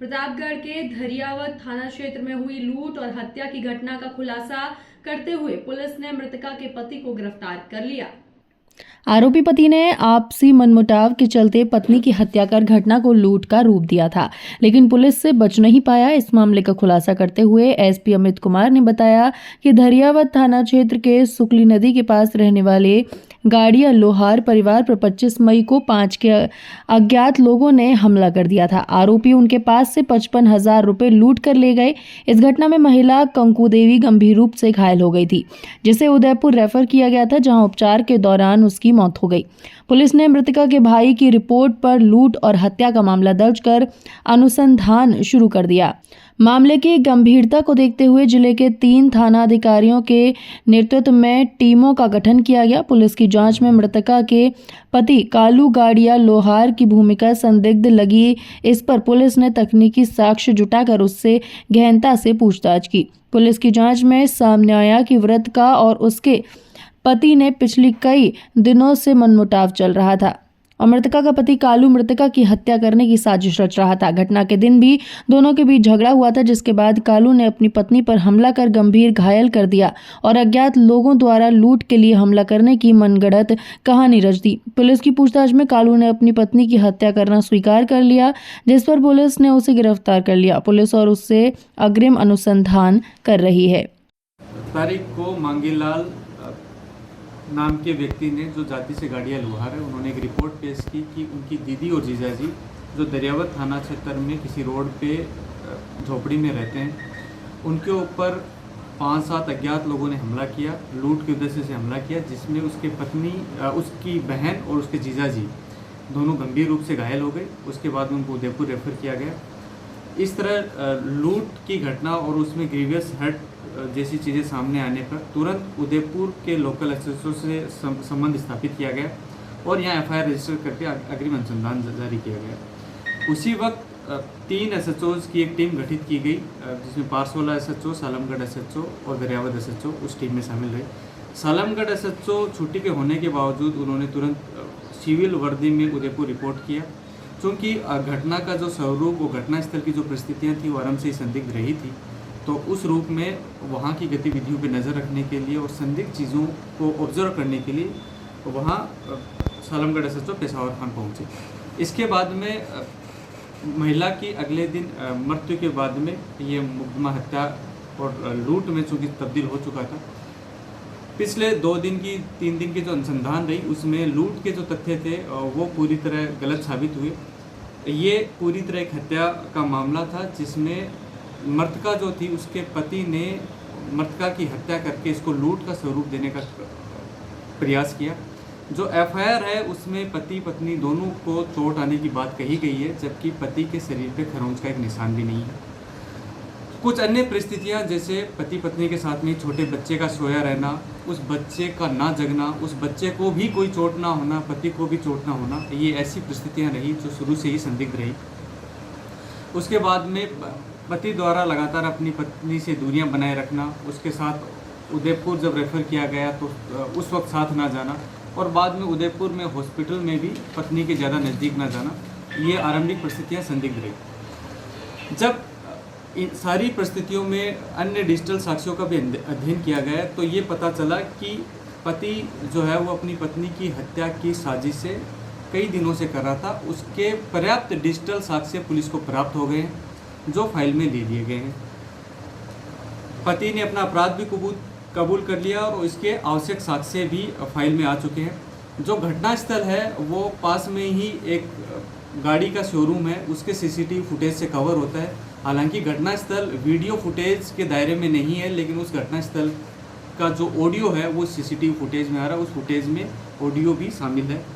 प्रतापगढ़ के धरियावद थाना क्षेत्र में हुई लूट और हत्या की घटना का खुलासा करते हुए पुलिस ने मृतका के पति को गिरफ्तार कर लिया। आरोपी पति ने आपसी मनमुटाव के चलते पत्नी की हत्या कर घटना को लूट का रूप दिया था, लेकिन पुलिस से बच नहीं पाया। इस मामले का खुलासा करते हुए एसपी अमित कुमार ने बताया कि धरियावद थाना क्षेत्र के सुकली नदी के पास रहने वाले गाड़िया लोहार परिवार पर 25 मई को 5 के अज्ञात लोगों ने हमला कर दिया था। आरोपी उनके पास से 55,000 रुपए लूट कर ले गए। इस घटना में महिला कंकु देवी गंभीर रूप से घायल हो गई थी, जिसे उदयपुर रेफर किया गया था, जहां उपचार के दौरान उसकी मौत हो गई। पुलिस ने मृतका के भाई की रिपोर्ट पर लूट और हत्या का मामला दर्ज कर अनुसंधान शुरू कर दिया। मामले की गंभीरता को देखते हुए जिले के 3 थाना अधिकारियों के नेतृत्व में टीमों का गठन किया गया। पुलिस की जांच में मृतका के पति कालू गाड़िया लोहार की भूमिका संदिग्ध लगी। इस पर पुलिस ने तकनीकी साक्ष्य जुटाकर उससे गहनता से पूछताछ की। पुलिस की जांच में सामने आया कि मृतका और उसके पति ने पिछली कई दिनों से मनमुटाव चल रहा था और मृतका का पति कालू मृतका की हत्या करने की साजिश रच रहा था। घटना के दिन भी दोनों के बीच झगड़ा हुआ था, जिसके बाद कालू ने अपनी पत्नी पर हमला कर गंभीर घायल कर दिया और अज्ञात लोगों द्वारा लूट के लिए हमला करने की मनगढ़ंत कहानी रच दी। पुलिस की पूछताछ में कालू ने अपनी पत्नी की हत्या करना स्वीकार कर लिया, जिस पर पुलिस ने उसे गिरफ्तार कर लिया। पुलिस और उससे अग्रिम अनुसंधान कर रही है। तारीख को मांगीलाल नाम के व्यक्ति ने, जो जाति से गाड़िया लोहार है, उन्होंने एक रिपोर्ट पेश की कि उनकी दीदी और जीजाजी जो दरियावद थाना क्षेत्र में किसी रोड पे झोपड़ी में रहते हैं, उनके ऊपर 5-7 अज्ञात लोगों ने हमला किया, लूट के उद्देश्य से हमला किया, जिसमें उसके पत्नी, उसकी बहन और उसके जीजाजी दोनों गंभीर रूप से घायल हो गए। उसके बाद उनको उदयपुर रेफर किया गया। इस तरह लूट की घटना और उसमें ग्रीवियस हर्ट जैसी चीज़ें सामने आने पर तुरंत उदयपुर के लोकल एसएचओ से संबंध स्थापित किया गया और यहाँ एफआईआर रजिस्टर करके अग्रिम अनुसंधान जारी किया गया। उसी वक्त 3 एसएचओज की एक टीम गठित की गई, जिसमें पारसोला एसएचओ, सालमगढ़ एसएचओ और दरियावद एसएचओ उस टीम में शामिल रहे। सालमगढ़ एसएचओ छुट्टी के होने के बावजूद उन्होंने तुरंत सिविल वर्दी में उदयपुर रिपोर्ट किया, क्योंकि घटना का जो स्वरूप, वो घटनास्थल की जो परिस्थितियाँ थी वो आरंभ से ही संदिग्ध रही थी। तो उस रूप में वहाँ की गतिविधियों पर नज़र रखने के लिए और संदिग्ध चीज़ों को ऑब्जर्व करने के लिए वहाँ सालमगढ़ एसएचओ पेशावर खान पहुँचे। इसके बाद में महिला की अगले दिन मृत्यु के बाद में ये मुकदमा हत्या और लूट में चूँकि तब्दील हो चुका था। पिछले 2 दिन की 3 दिन की जो अनुसंधान रही, उसमें लूट के जो तथ्य थे वो पूरी तरह गलत साबित हुए। ये पूरी तरह एक हत्या का मामला था, जिसमें मृतका जो थी उसके पति ने मृतका की हत्या करके इसको लूट का स्वरूप देने का प्रयास किया। जो एफआईआर है उसमें पति पत्नी दोनों को चोट आने की बात कही गई है, जबकि पति के शरीर पे खरोंच का एक निशान भी नहीं है। कुछ अन्य परिस्थितियां, जैसे पति पत्नी के साथ में छोटे बच्चे का सोया रहना, उस बच्चे का ना जगना, उस बच्चे को भी कोई चोट ना होना, पति को भी चोट ना होना, ये ऐसी परिस्थितियां रही जो शुरू से ही संदिग्ध रही। उसके बाद में पति द्वारा लगातार अपनी पत्नी से दूरियां बनाए रखना, उसके साथ उदयपुर जब रेफ़र किया गया तो उस वक्त साथ ना जाना और बाद में उदयपुर में हॉस्पिटल में भी पत्नी के ज़्यादा नज़दीक ना जाना, ये आरंभिक परिस्थितियां संदिग्ध रही। जब इन सारी परिस्थितियों में अन्य डिजिटल साक्ष्यों का भी अध्ययन किया गया तो ये पता चला कि पति जो है वो अपनी पत्नी की हत्या की साजिश से कई दिनों से कर रहा था। उसके पर्याप्त डिजिटल साक्ष्य पुलिस को प्राप्त हो गए हैं, जो फाइल में ले लिए गए हैं। पति ने अपना अपराध भी कबूल कर लिया और इसके आवश्यक साक्ष्य भी फाइल में आ चुके हैं। जो घटनास्थल है वो पास में ही एक गाड़ी का शोरूम है, उसके सीसीटीवी फुटेज से कवर होता है। हालांकि घटनास्थल वीडियो फुटेज के दायरे में नहीं है, लेकिन उस घटनास्थल का जो ऑडियो है वो सीसीटीवी फुटेज में आ रहा है, उस फुटेज में ऑडियो भी शामिल है।